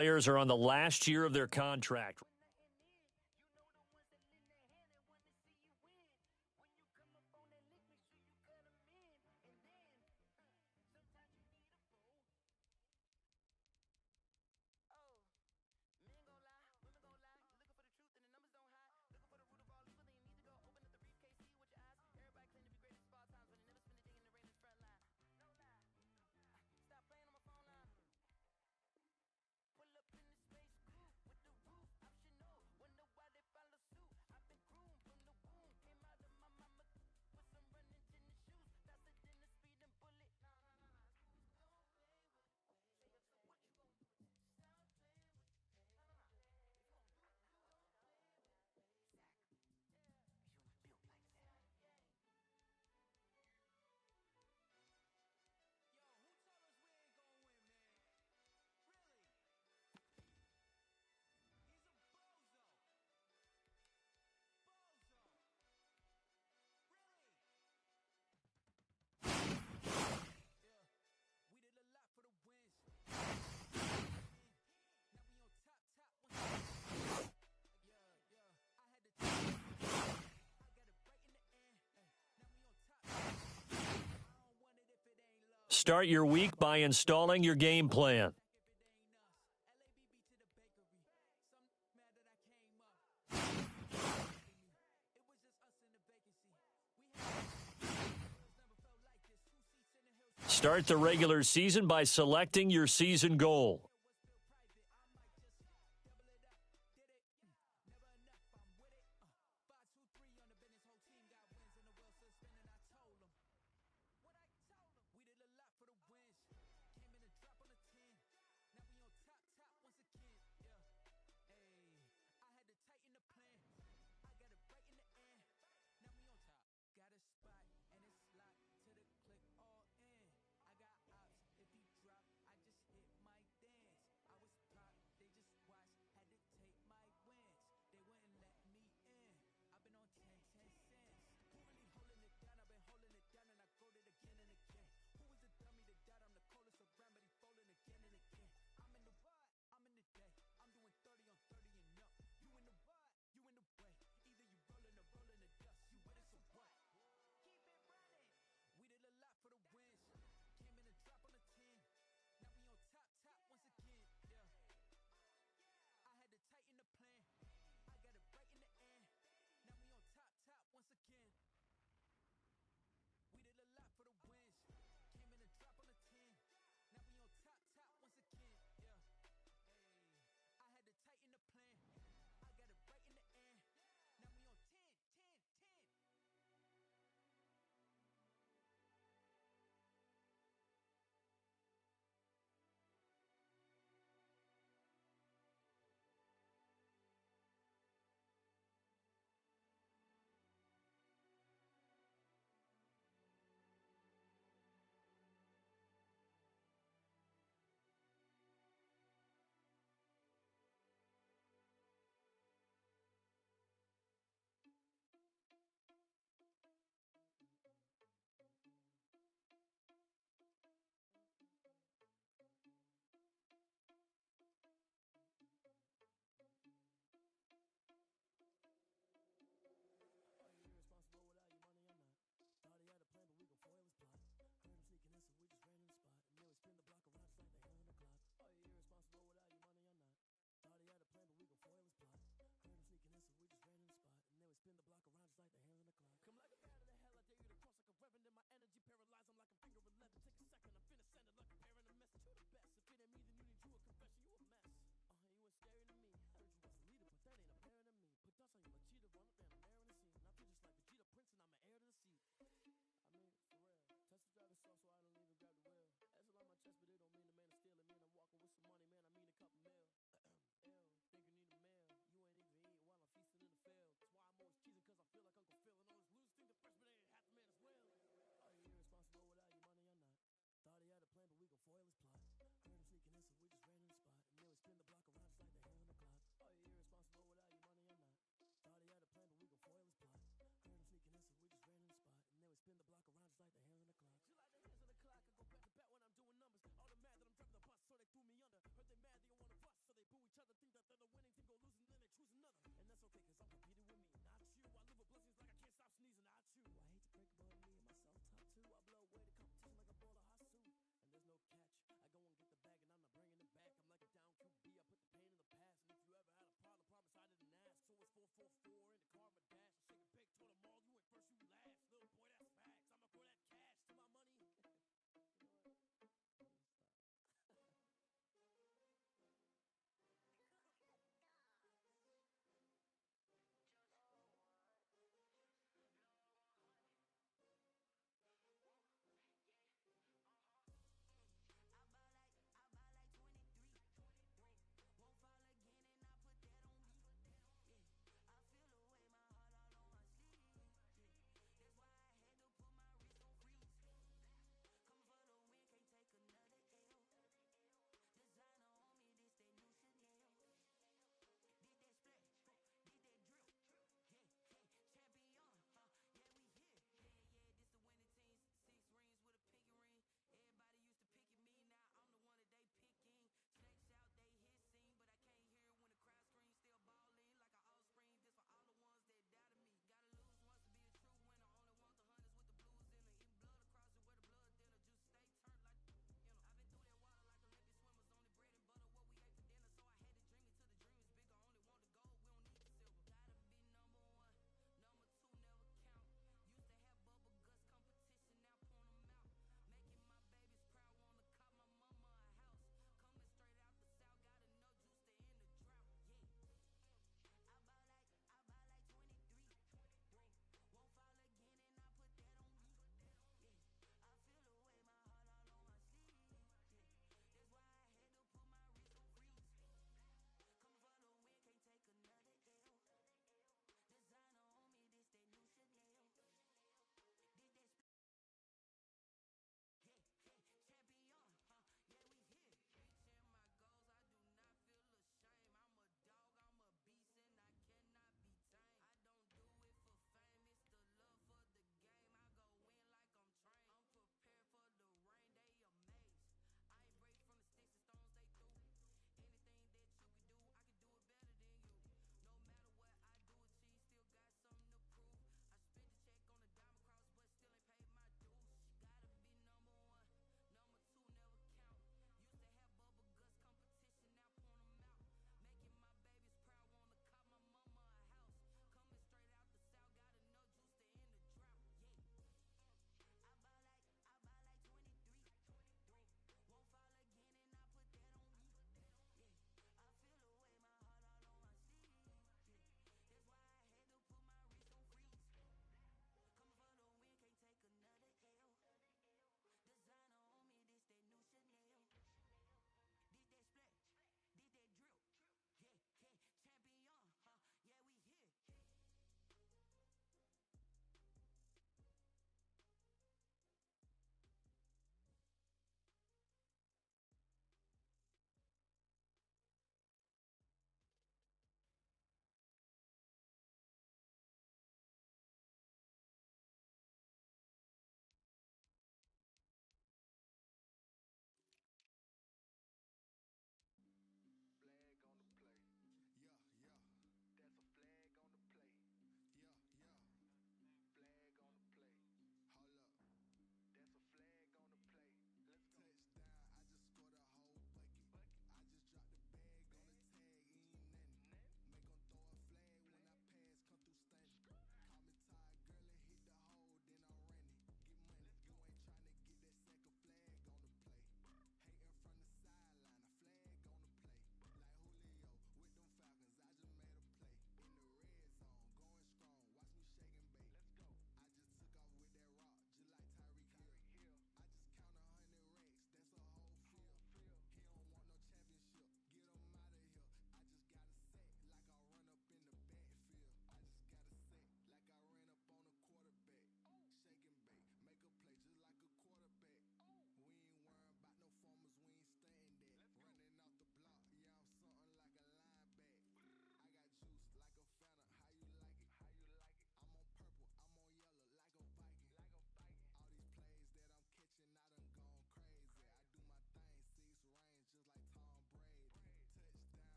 Players are on the last year of their contract. Start your week by installing your game plan. Start the regular season by selecting your season goal.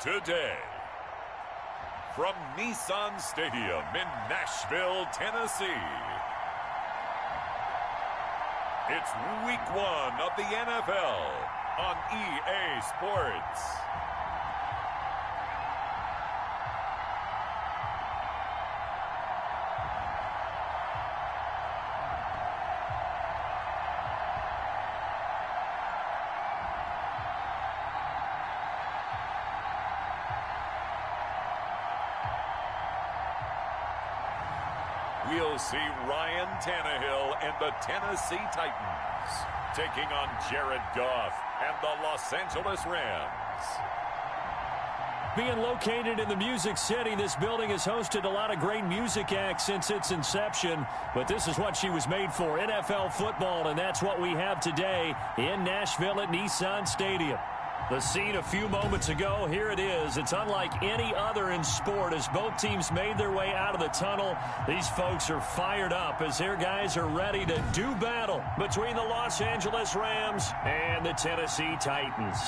today. From Nissan Stadium in Nashville, Tennessee, it's Week 1 of the NFL on EA Sports. We'll see Ryan Tannehill and the Tennessee Titans taking on Jared Goff and the Los Angeles Rams. Being located in the Music City, this building has hosted a lot of great music acts since its inception, but this is what she was made for, NFL football, and that's what we have today in Nashville at Nissan Stadium. The scene a few moments ago, here it is. It's unlike any other in sport as both teams made their way out of the tunnel. These folks are fired up as their guys are ready to do battle between the Los Angeles Rams and the Tennessee Titans.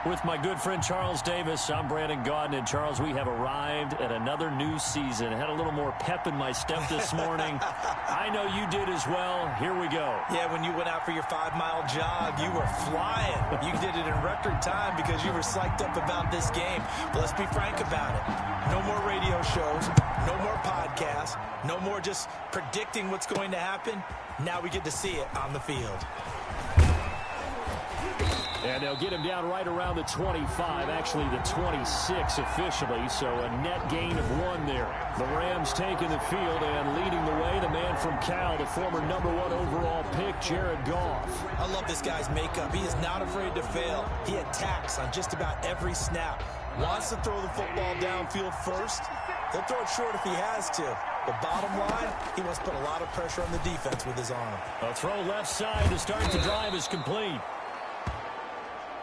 With my good friend Charles Davis, I'm Brandon Gaudin. And Charles, we have arrived at another new season. Had a little more pep in my step this morning. I know you did as well. Here we go. Yeah, when you went out for your 5-mile jog, you were flying. You did it in record time because you were psyched up about this game. But let's be frank about it. No more radio shows, no more podcasts, no more just predicting what's going to happen. Now we get to see it on the field. And they'll get him down right around the 25, actually the 26 officially, so a net gain of 1 there. The Rams taking the field and leading the way, the man from Cal, the former #1 overall pick, Jared Goff. I love this guy's makeup. He is not afraid to fail. He attacks on just about every snap. Wants to throw the football downfield first. He'll throw it short if he has to. But bottom line, he wants to put a lot of pressure on the defense with his arm. A throw left side to start the drive is complete.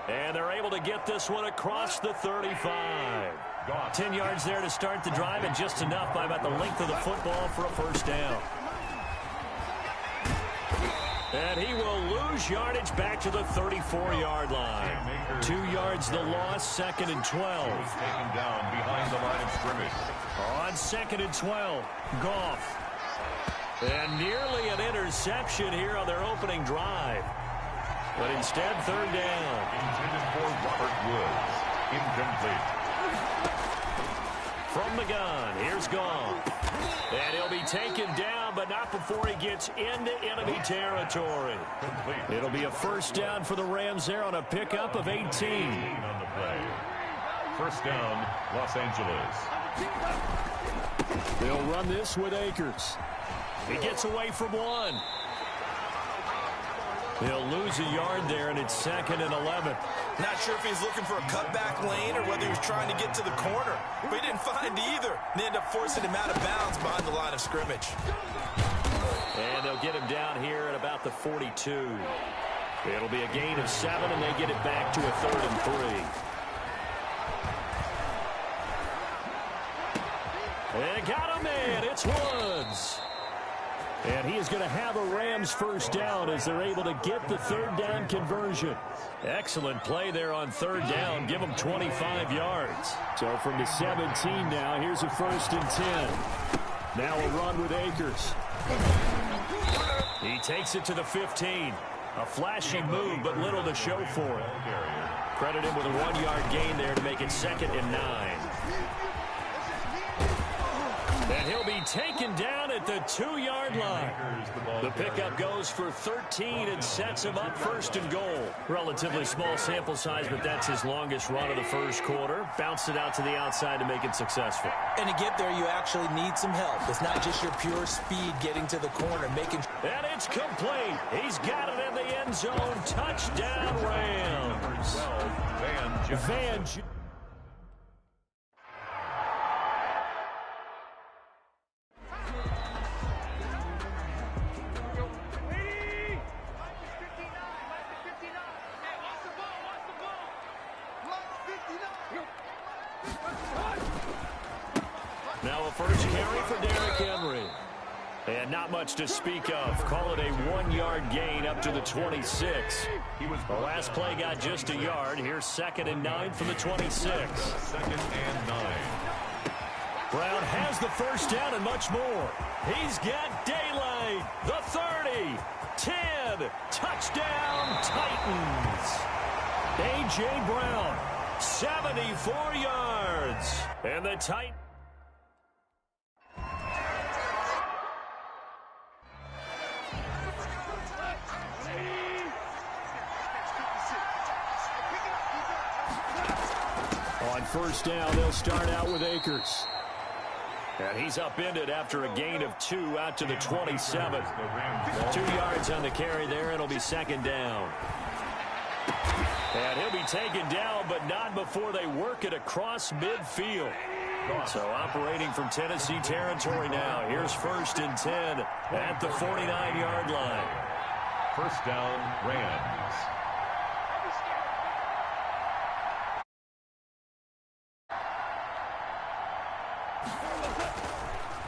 And they're able to get this one across the 35. 10 yards there to start the drive, and just enough by about the length of the football for a first down. And he will lose yardage back to the 34-yard line. 2 yards the loss, 2nd and 12. Taken down behind the line of scrimmage. On 2nd and 12, Goff. And nearly an interception here on their opening drive. But instead, 3rd down. Intended for Robert Woods. Incomplete. From the gun, here's Goff. And he'll be taken down, but not before he gets into enemy territory. Complete. It'll be a first down for the Rams there on a pickup of 18. On the play. First down, Los Angeles. They'll run this with Akers. He gets away from 1. They'll lose a yard there, and it's 2nd and 11. Not sure if he's looking for a cutback lane or whether he was trying to get to the corner. But he didn't find either. They end up forcing him out of bounds behind the line of scrimmage. And they'll get him down here at about the 42. It'll be a gain of 7, and they get it back to a 3rd and 3. They got a man. It's Woods. And he is going to have a Rams first down as they're able to get the 3rd down conversion. Excellent play there on 3rd down. Give them 25 yards. So from the 17 now, here's a 1st and 10. Now a run with Akers. He takes it to the 15. A flashy move, but little to show for it. Credit him with a 1-yard gain there to make it 2nd and 9. And he'll be taken down at the 2-yard line. The pickup goes for 13 and sets him up 1st and goal. Relatively small sample size, but that's his longest run of the first quarter. Bounced it out to the outside to make it successful. And to get there, you actually need some help. It's not just your pure speed getting to the corner, making. And it's complete. He's got it in the end zone. Touchdown, Rams. Van Now a first carry for Derrick Henry. And not much to speak of. Call it a 1-yard gain up to the 26. The last play got just a yard. Here's 2nd and 9 from the 26. 2nd and 9. Brown has the first down and much more. He's got daylight. The 30. 10. Touchdown, Titans. A.J. Brown, 74 yards. And the Titans. On first down, they'll start out with Akers. And he's upended after a gain of 2 out to the 27. 2 yards on the carry there. It'll be 2nd down. And he'll be taken down, but not before they work it across midfield. So operating from Tennessee territory now. Here's 1st and 10 at the 49-yard line. First down, Rams.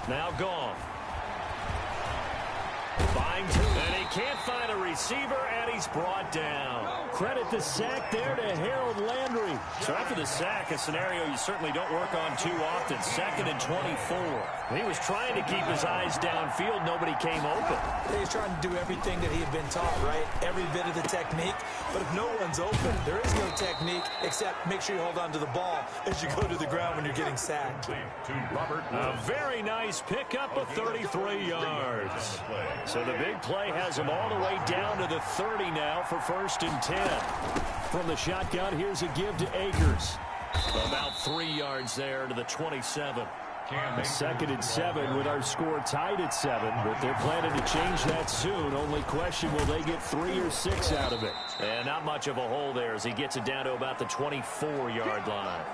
Now gone. Buying two, and he can't find a receiver, and he's brought down. Credit the sack there to Harold Landry. So after the sack, a scenario you certainly don't work on too often. 2nd and 24. He was trying to keep his eyes downfield. Nobody came open. He's trying to do everything that he had been taught, right? Every bit of the technique. But if no one's open, there is no technique except make sure you hold on to the ball as you go to the ground when you're getting sacked. A very nice pickup of 33 yards. So the big play has him all the way down to the 30 now for 1st and 10. From the shotgun, here's a give to Akers. About 3 yards there to the 27. 2nd and 7 with our score tied at 7, but they're planning to change that soon. Only question, will they get 3 or 6 out of it? And not much of a hole there as he gets it down to about the 24-yard line.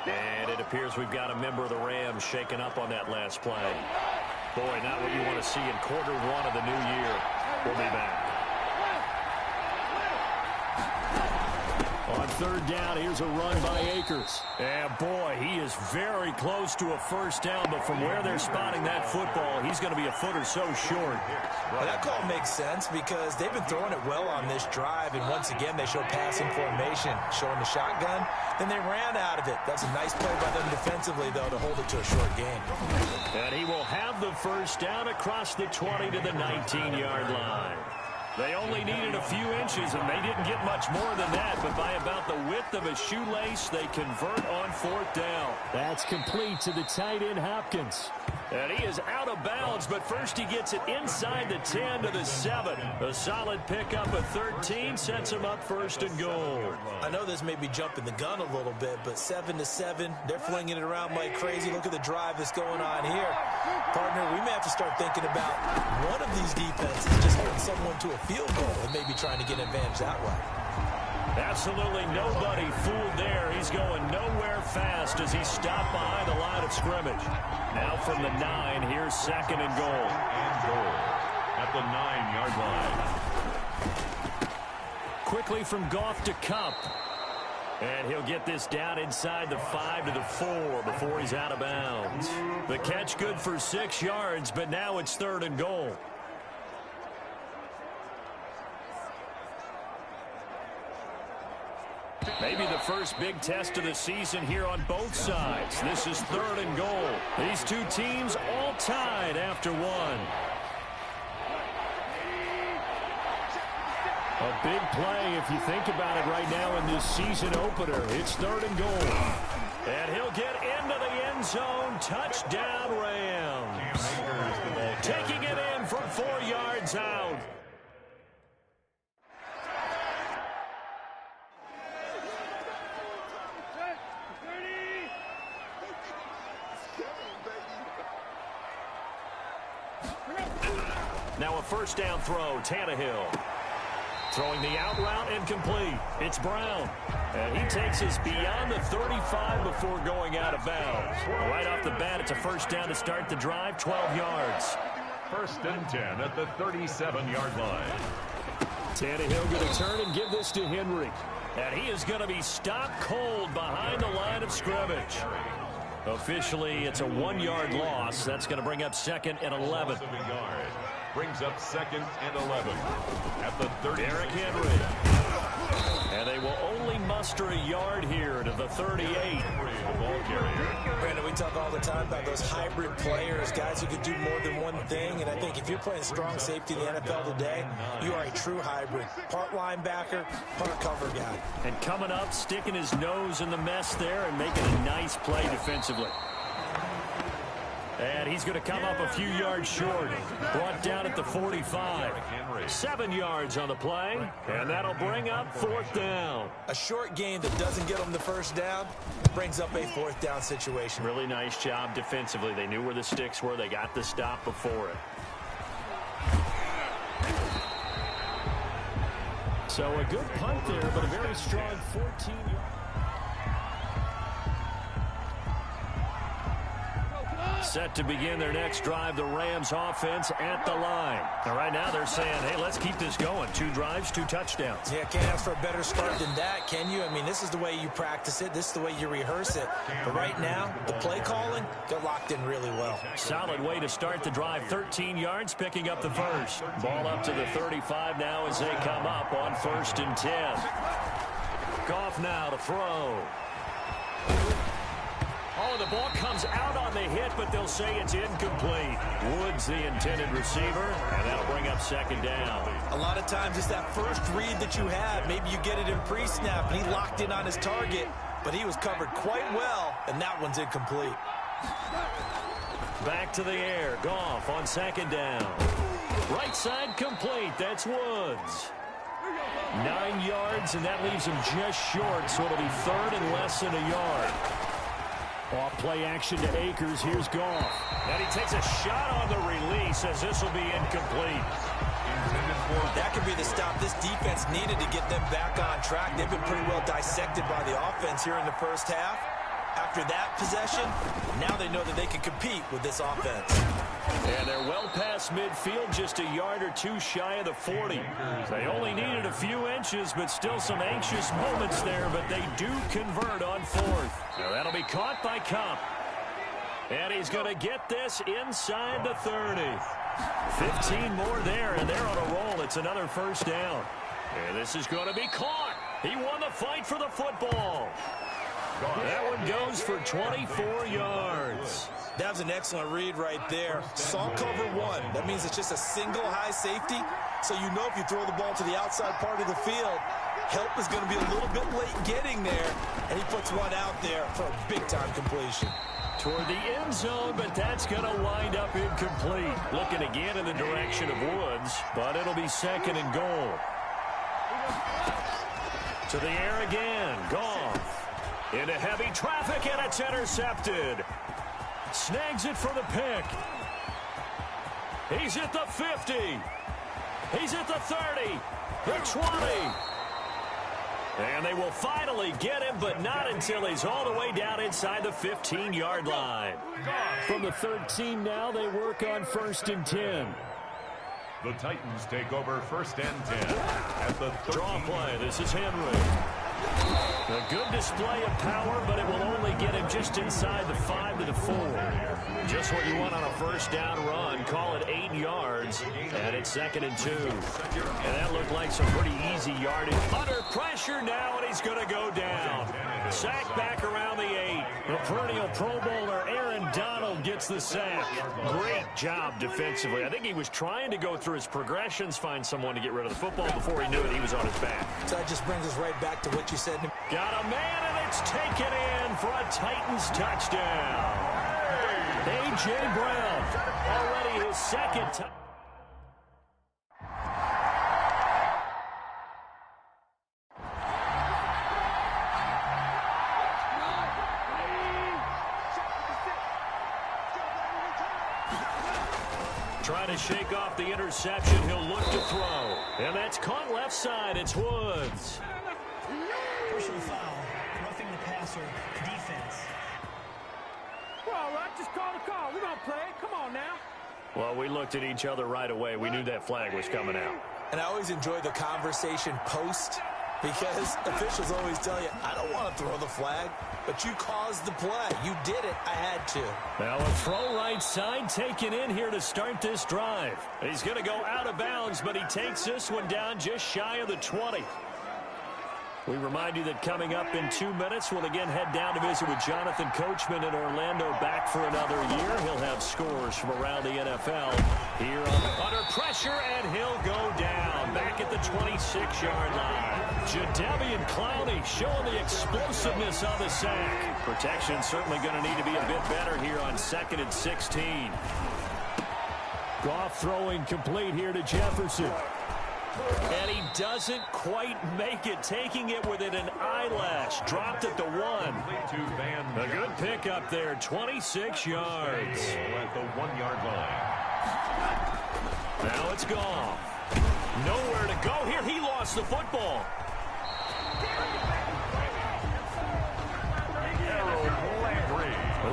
And it appears we've got a member of the Rams shaken up on that last play. Boy, not what you want to see in quarter 1 of the new year. We'll be back. On 3rd down, here's a run by Akers. And boy, he is very close to a first down, but from where they're spotting that football, he's going to be a foot or so short. Well, that call makes sense because they've been throwing it well on this drive, and once again, they show passing formation, showing the shotgun. Then they ran out of it. That's a nice play by them defensively, though, to hold it to a short gain. And he will have the first down across the 20 to the 19-yard line. They only needed a few inches, and they didn't get much more than that, but by about the width of a shoelace, they convert on 4th down. That's complete to the tight end, Hopkins. And he is out of bounds, but first he gets it inside the 10 to the 7. A solid pickup of 13 sets him up 1st and goal. I know this may be jumping the gun a little bit, but 7 to 7, they're flinging it around like crazy. Look at the drive that's going on here. Partner, we may have to start thinking about one of these defenses just holding someone to a field goal and maybe trying to get an advantage that way. Absolutely nobody fooled there. He's going nowhere fast as he stopped behind the line of scrimmage. Now from the 9, here's 2nd and goal. And goal at the 9-yard line. Quickly from Goff to Cup. And he'll get this down inside the 5 to the 4 before he's out of bounds. The catch good for 6 yards, but now it's 3rd and goal. Maybe the first big test of the season here on both sides. This is 3rd and goal. These two teams all tied after 1. A big play if you think about it right now in this season opener. It's 3rd and goal. And he'll get into the end zone. Touchdown, Rams. Taking it in from 4 yards out. Now a first down throw, Tannehill. Throwing the out route incomplete. It's Brown. And he takes us beyond the 35 before going out of bounds. Right off the bat, it's a first down to start the drive, 12 yards. 1st and 10 at the 37-yard line. Tannehill going to turn and give this to Henry. And he is going to be stopped cold behind the line of scrimmage. Officially, it's a 1-yard loss. That's going to bring up 2nd and 11. Brings up 2nd and 11 at the 30. Derrick Henry. And they will only muster a yard here to the 38. The ball carrier. Brandon, we talk all the time about those hybrid players, guys who can do more than one thing. And I think if you're playing strong safety in the NFL today, you are a true hybrid. Part linebacker, part cover guy. And coming up, sticking his nose in the mess there and making a nice play defensively. And he's going to come up a few yards short. Brought down at the 45. 7 yards on the play. And that'll bring up 4th down. A short gain that doesn't get them the first down brings up a 4th down situation. Really nice job defensively. They knew where the sticks were. They got the stop before it. So a good punt there, but a very strong 14-yard. Set to begin their next drive, the Rams offense at the line. And right now they're saying, hey, let's keep this going. 2 drives, 2 touchdowns. Yeah, can't ask for a better start than that, can you? I mean, this is the way you practice it. This is the way you rehearse it. But right now, the play calling, they're locked in really well. Solid way to start the drive. 13 yards, picking up the first. Ball up to the 35 now as they come up on 1st and 10. Goff now to throw. Oh, the ball comes out on the hit, but they'll say it's incomplete. Woods the intended receiver, and that'll bring up 2nd down. A lot of times it's that first read that you have. Maybe you get it in pre-snap, and he locked in on his target, but he was covered quite well, and that one's incomplete. Back to the air. Goff on 2nd down. Right side complete. That's Woods. 9 yards, and that leaves him just short, so it'll be 3rd and less than a yard. Off play action to Akers. Here's Goff. And he takes a shot on the release as this will be incomplete. That could be the stop this defense needed to get them back on track. They've been pretty well dissected by the offense here in the first half. After that possession, now they know that they can compete with this offense. And they're well past midfield, just a yard or 2 shy of the 40. They only needed a few inches, but still some anxious moments there, but they do convert on 4th. Now that'll be caught by Kupp. And he's going to get this inside the 30. 15 more there, and they're on a roll. It's another 1st down. And this is going to be caught. He won the fight for the football. That one goes for 24 yards. That was an excellent read right there. Saw cover 1. That means it's just a single high safety. So you know if you throw the ball to the outside part of the field, help is going to be a little bit late getting there. And he puts one out there for a big-time completion. Toward the end zone, but that's going to wind up incomplete. Looking again in the direction of Woods, but it'll be 2nd and goal. To the air again. Goff. Into heavy traffic, and it's intercepted. Snags it for the pick. He's at the 50. He's at the 30. The 20. And they will finally get him, but not until he's all the way down inside the 15-yard line. From the 13 now, they work on 1st and 10. The Titans take over 1st and 10 at the 13. Draw play. This is Henry. A good display of power, but it will only get him just inside the 5 to the 4. Just what you want on a 1st down run. Call it 8 yards, and it's 2nd and 2. And that looked like some pretty easy yardage. Under pressure now, and he's going to go down. Sack back around the 8. The perennial Pro Bowler Aaron Donald gets the sack. Great job defensively. I think he was trying to go through his progressions, find someone to get rid of the football before he knew it. He was on his back. So that just brings us right back to what you said. Got a man, and it's taken in for a Titans touchdown. A.J. Brown, already his 2nd touchdown. Trying to shake off the interception. He'll look to throw. And that's caught left side. It's Woods. Personal foul, roughing the passer, defense. Well, all right, just call the call. We're going to play. Come on now. Well, we looked at each other right away. We knew that flag was coming out. And I always enjoy the conversation post Because officials always tell you, I don't want to throw the flag, but you caused the play. You did it. I had to. Now a throw right side taken in here to start this drive. He's going to go out of bounds, but he takes this one down just shy of the 20. We remind you that coming up in 2 minutes, we'll again head down to visit with Jonathan Coachman in Orlando, back for another year. He'll have scores from around the NFL here under pressure, and he'll go down back at the 26-yard line. Jadeveon Clowney showing the explosiveness on the sack. Protection certainly going to need to be a bit better here on 2nd and 16. Goff throwing complete here to Jefferson. And he doesn't quite make it, taking it within an eyelash. Dropped at the 1. A good pickup there, 26 yards. At the 1-yard line. Now it's gone. Nowhere to go here. He lost the football.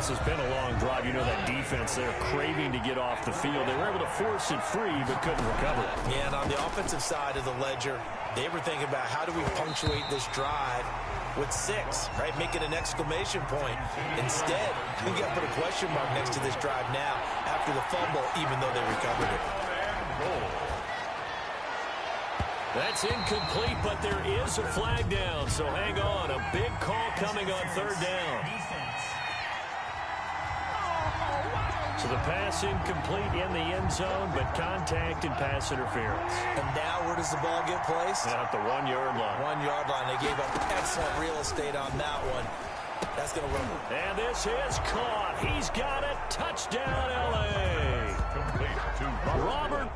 This has been a long drive. You know that defense, they're craving to get off the field. They were able to force it free, but couldn't recover. Yeah, and on the offensive side of the ledger, they were thinking about how do we punctuate this drive with 6, right? Make it an exclamation point. Instead, we got to put a question mark next to this drive now after the fumble, even though they recovered it. That's incomplete, but there is a flag down, so hang on. A big call coming on 3rd down. So the pass incomplete in the end zone, but contact and pass interference. And now where does the ball get placed? At the 1-yard line. 1-yard line. They gave up excellent real estate on that one. That's going to run. And this is caught. He's got it. Touchdown, L.A. Complete to Robert.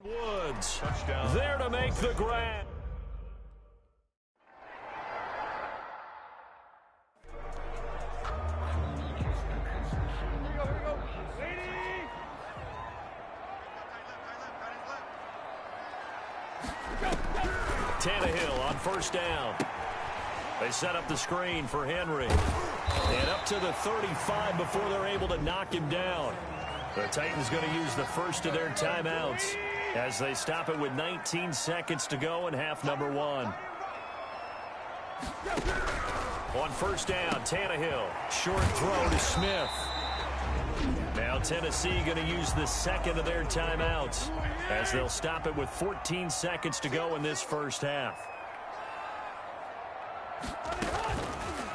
Woods touchdown. There to make the grab. Tannehill on 1st down. They set up the screen for Henry. And up to the 35 before they're able to knock him down. The Titans going to use the first of their timeouts as they stop it with 19 seconds to go in half number 1. On 1st down, Tannehill. Short throw to Smith. Now Tennessee going to use the second of their timeouts as they'll stop it with 14 seconds to go in this first half.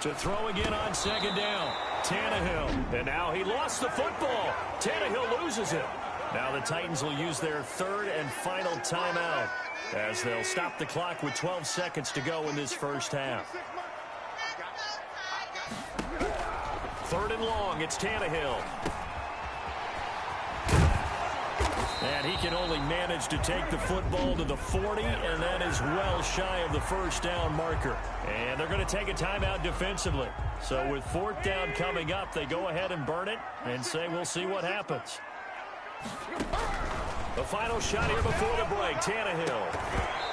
To throw again on second down. Tannehill. And now he lost the football. Tannehill loses it. Now the Titans will use their third and final timeout as they'll stop the clock with 12 seconds to go in this first half. Third and long. It's Tannehill. And he can only manage to take the football to the 40, and that is well shy of the first down marker. And they're going to take a timeout defensively. So with fourth down coming up, they go ahead and burn it and say we'll see what happens. The final shot here before the break, Tannehill.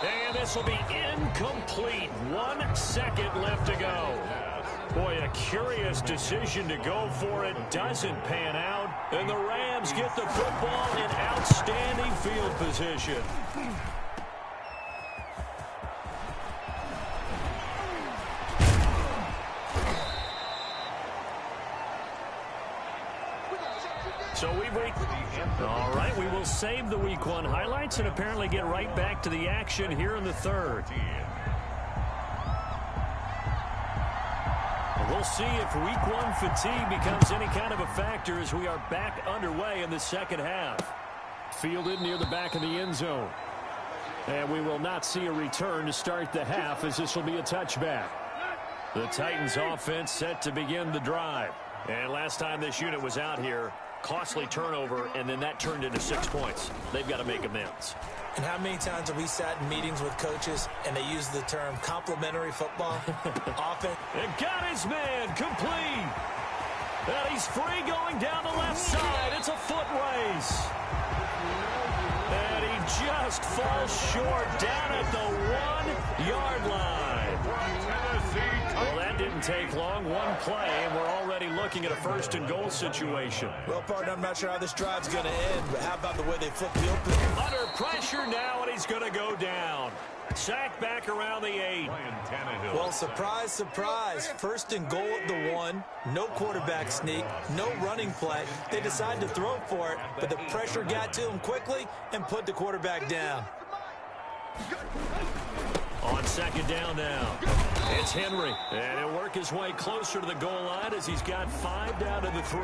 And this will be incomplete. 1 second left to go. Boy, a curious decision to go for it. Doesn't pan out. And the Rams get the football in outstanding field position. So we've reached... All right, we will save the Week 1 highlights and apparently get right back to the action here in the third. We'll see if Week 1 fatigue becomes any kind of a factor as we are back underway in the second half. Fielded near the back of the end zone. And we will not see a return to start the half as this will be a touchback. The Titans offense set to begin the drive. And last time this unit was out here, costly turnover, and then that turned into 6 points. They've got to make amends. And how many times have we sat in meetings with coaches and they use the term complementary football? Offense. And got his man complete. And he's free going down the left side. It's a foot race. And he just falls short down at the 1-yard line. Well, that didn't take long. One play, and we're already looking at a first and goal situation. Well, partner, I'm not sure how this drive's going to end, but how about the way they flip field position? Under pressure now, and he's going to go down. Sacked back around the 8. Well, surprise, surprise. First and goal at the 1. No quarterback sneak. No running play. They decided to throw for it, but the pressure got to him quickly and put the quarterback down. On second down now, it's Henry. And he'll work his way closer to the goal line as he's got 5 down to the 3.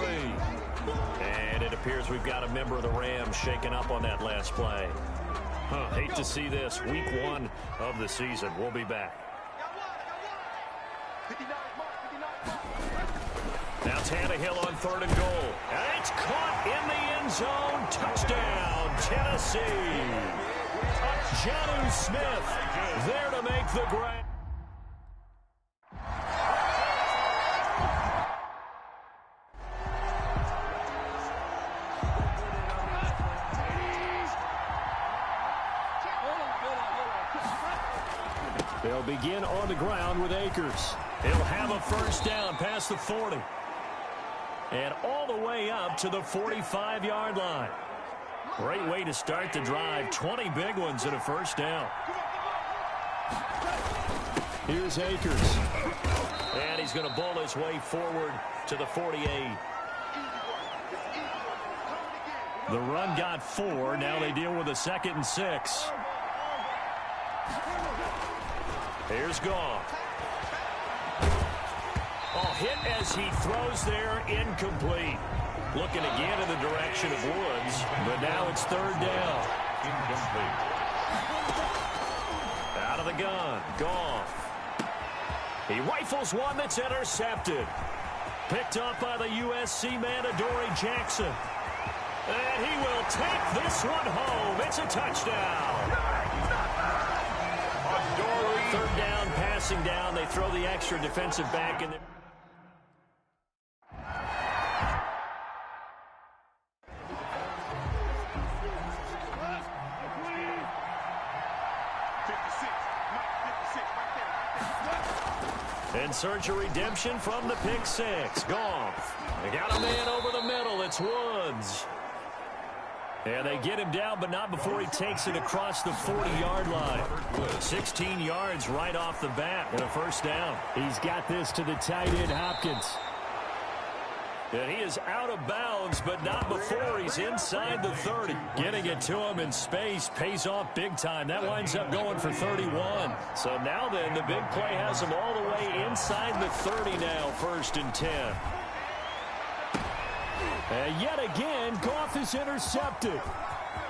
And it appears we've got a member of the Rams shaken up on that last play. Hate to see this. Week 1 of the season. We'll be back. Now Tannehill on third and goal. And it's caught in the end zone. Touchdown, Tennessee. Jonnu Smith there to make the grab. They'll begin on the ground with Akers. He'll have a first down past the 40. And all the way up to the 45-yard line. Great way to start the drive. 20 big ones and a first down. Here's Akers. And he's going to bowl his way forward to the 48. The run got 4. Now they deal with a 2nd and 6. Here's Goff. Oh, hit as he throws there, incomplete. Looking again in the direction of Woods, but now it's third down. Incomplete. Out of the gun, Goff. He rifles one that's intercepted. Picked up by the USC man, Adoree Jackson. And he will take this one home. It's a touchdown. Third down, passing down. They throw the extra defensive back in there. In search of redemption from the pick 6. Goff. They got a man over the middle. It's Woods. And they get him down, but not before he takes it across the 40-yard line. 16 yards right off the bat and a first down. He's got this to the tight end, Hopkins. And he is out of bounds, but not before he's inside the 30. Getting it to him in space pays off big time. That winds up going for 31. So now then, the big play has him all the way inside the 30 now, 1st and 10. And yet again, Goff is intercepted.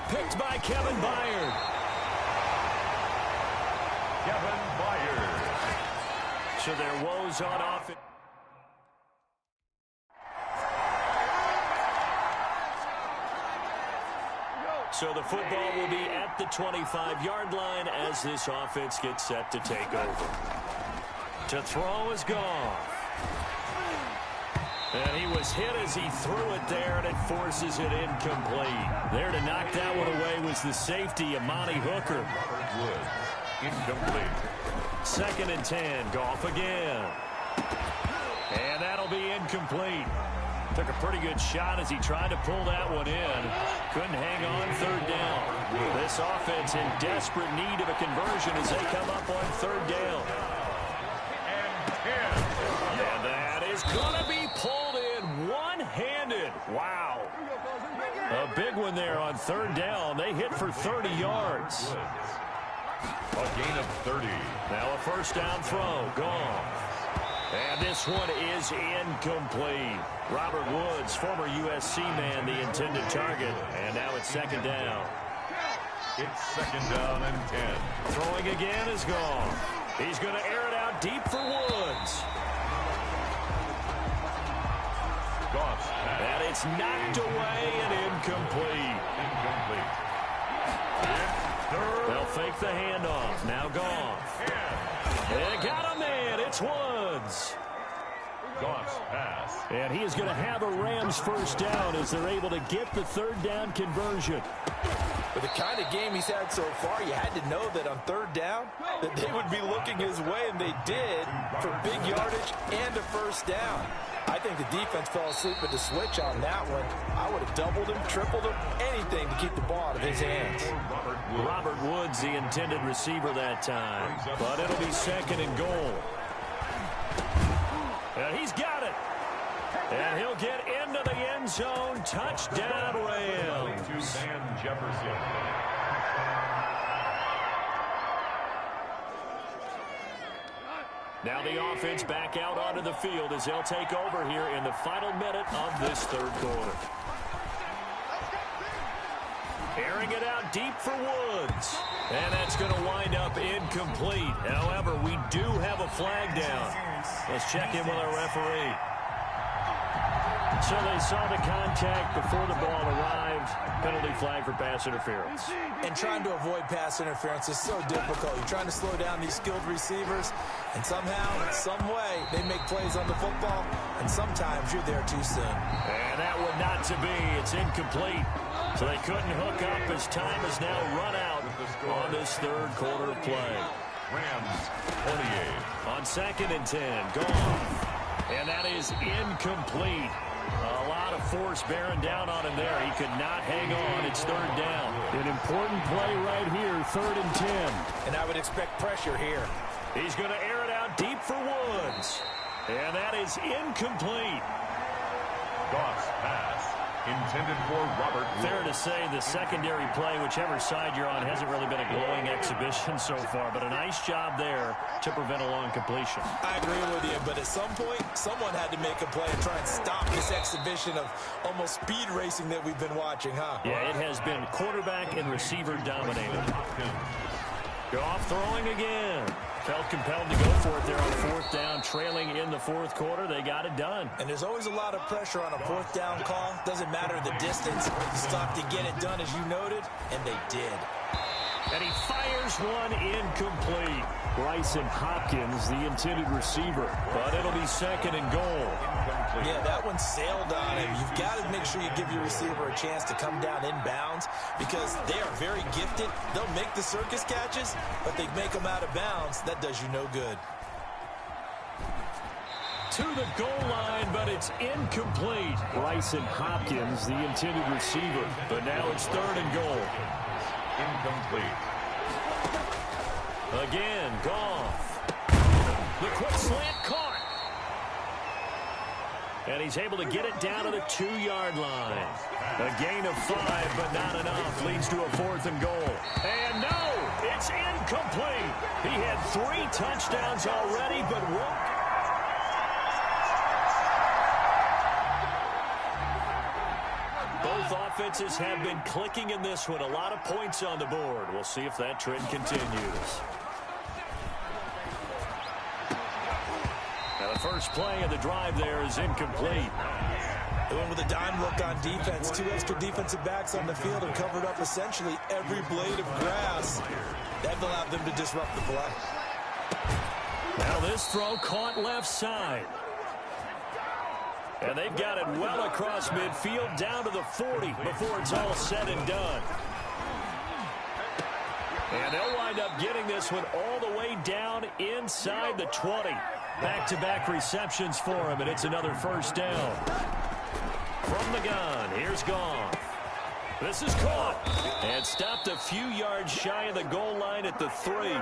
Picked by Kevin Byard. Kevin Byard. So their woes on offense. So the football will be at the 25-yard line as this offense gets set to take over. To throw is Goff. And he was hit as he threw it there, and it forces it incomplete. There to knock that one away was the safety, Amani Hooker. Woods. Incomplete. 2nd and 10. Goff again. And that'll be incomplete. Took a pretty good shot as he tried to pull that one in. Couldn't hang on 3rd down. This offense in desperate need of a conversion as they come up on 3rd down. And that is going to be pulled in one-handed. Wow. A big one there on 3rd down. They hit for 30 yards. A gain of 30. Now a 1st down throw. Gone. And this one is incomplete. Robert Woods, former USC man, the intended target. And now it's 2nd down. It's 2nd down and 10. Throwing again is gone. He's going to air it out deep for Woods. Goff. And it's knocked away and incomplete. They'll fake the handoff. Now Goff. They got a man. It's Woods. Goff's pass. And he is going to have a Rams 1st down as they're able to get the 3rd down conversion. With the kind of game he's had so far, you had to know that on 3rd down that they would be looking his way, and they did, for big yardage and a 1st down. I think the defense fell asleep at the switch on that one. I would have doubled him, tripled him, anything to keep the ball out of his hands. Robert Woods, the intended receiver that time. But it'll be 2nd and goal. And he's got it. And he'll get into the end zone. Touchdown, Rams. Van Jefferson. Now the offense back out onto the field as they'll take over here in the final minute of this 3rd quarter. Airing it out deep for Woods. And that's going to wind up incomplete. However, we do have a flag down. Let's check in with our referee. So they saw the contact before the ball arrived. Penalty flag for pass interference. And trying to avoid pass interference is so difficult. You're trying to slow down these skilled receivers, and somehow, some way, they make plays on the football, and sometimes you're there too soon. And that one not to be. It's incomplete. So they couldn't hook up as time has now run out on this 3rd quarter play. Rams 28. On 2nd and 10, Goff. And that is incomplete. A lot of force bearing down on him there. He could not hang on. It's 3rd down. An important play right here, 3rd and 10. And I would expect pressure here. He's going to air it out deep for Woods. And that is incomplete. Goff's pass. Intended for Robert Woods. Fair to say the secondary play, whichever side you're on, hasn't really been a glowing exhibition so far, but a nice job there to prevent a long completion. I agree with you, but at some point, someone had to make a play and try and stop this exhibition of almost speed racing that we've been watching, huh? Yeah, it has been quarterback and receiver dominated. Goff throwing again. Felt compelled to go for it there on 4th down, trailing in the 4th quarter. They got it done. And there's always a lot of pressure on a 4th down call. Doesn't matter the distance. You stop to get it done, as you noted, and they did. And he fires one incomplete. Bryson Hopkins, the intended receiver. But it'll be 2nd and goal. Yeah, that one sailed on him. You've got to make sure you give your receiver a chance to come down inbounds because they are very gifted. They'll make the circus catches, but they make them out of bounds. That does you no good. To the goal line, but it's incomplete. Bryson Hopkins, the intended receiver. But now it's 3rd and goal. Incomplete. Again, Goff. The quick slant caught. And he's able to get it down to the 2-yard line. A gain of 5, but not enough. Leads to a 4th and goal. And no, it's incomplete. He had 3 touchdowns already, but won't. Both offenses have been clicking in this one. A lot of points on the board. We'll see if that trend continues. Now the first play of the drive there is incomplete. They went with a dime look on defense. 2 extra defensive backs on the field and covered up essentially every blade of grass. That allowed them to disrupt the play. Now this throw caught left side. And they've got it well across midfield down to the 40 before it's all said and done. And they'll wind up getting this one all the way down inside the 20. Back-to-back receptions for him, and it's another first down. From the gun, here's Goff. This is caught and stopped a few yards shy of the goal line at the 3.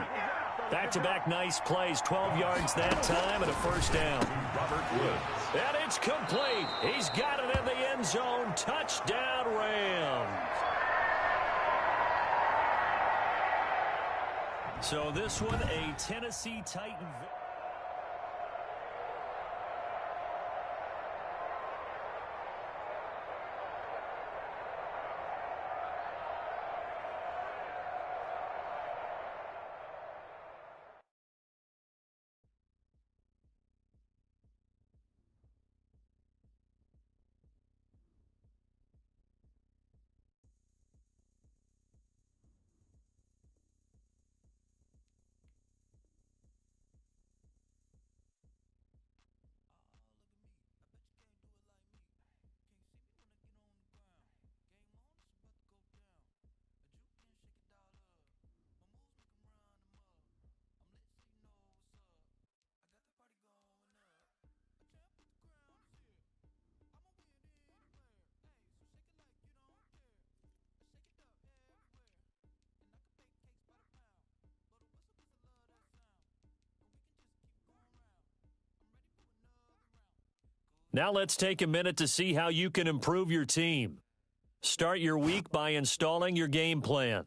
Back-to-back nice plays, 12 yards that time and a first down. Robert Woods. And it's complete. He's got it in the end zone. Touchdown, Rams. So this one, a Tennessee Titan victory. Now let's take a minute to see how you can improve your team. Start your week by installing your game plan.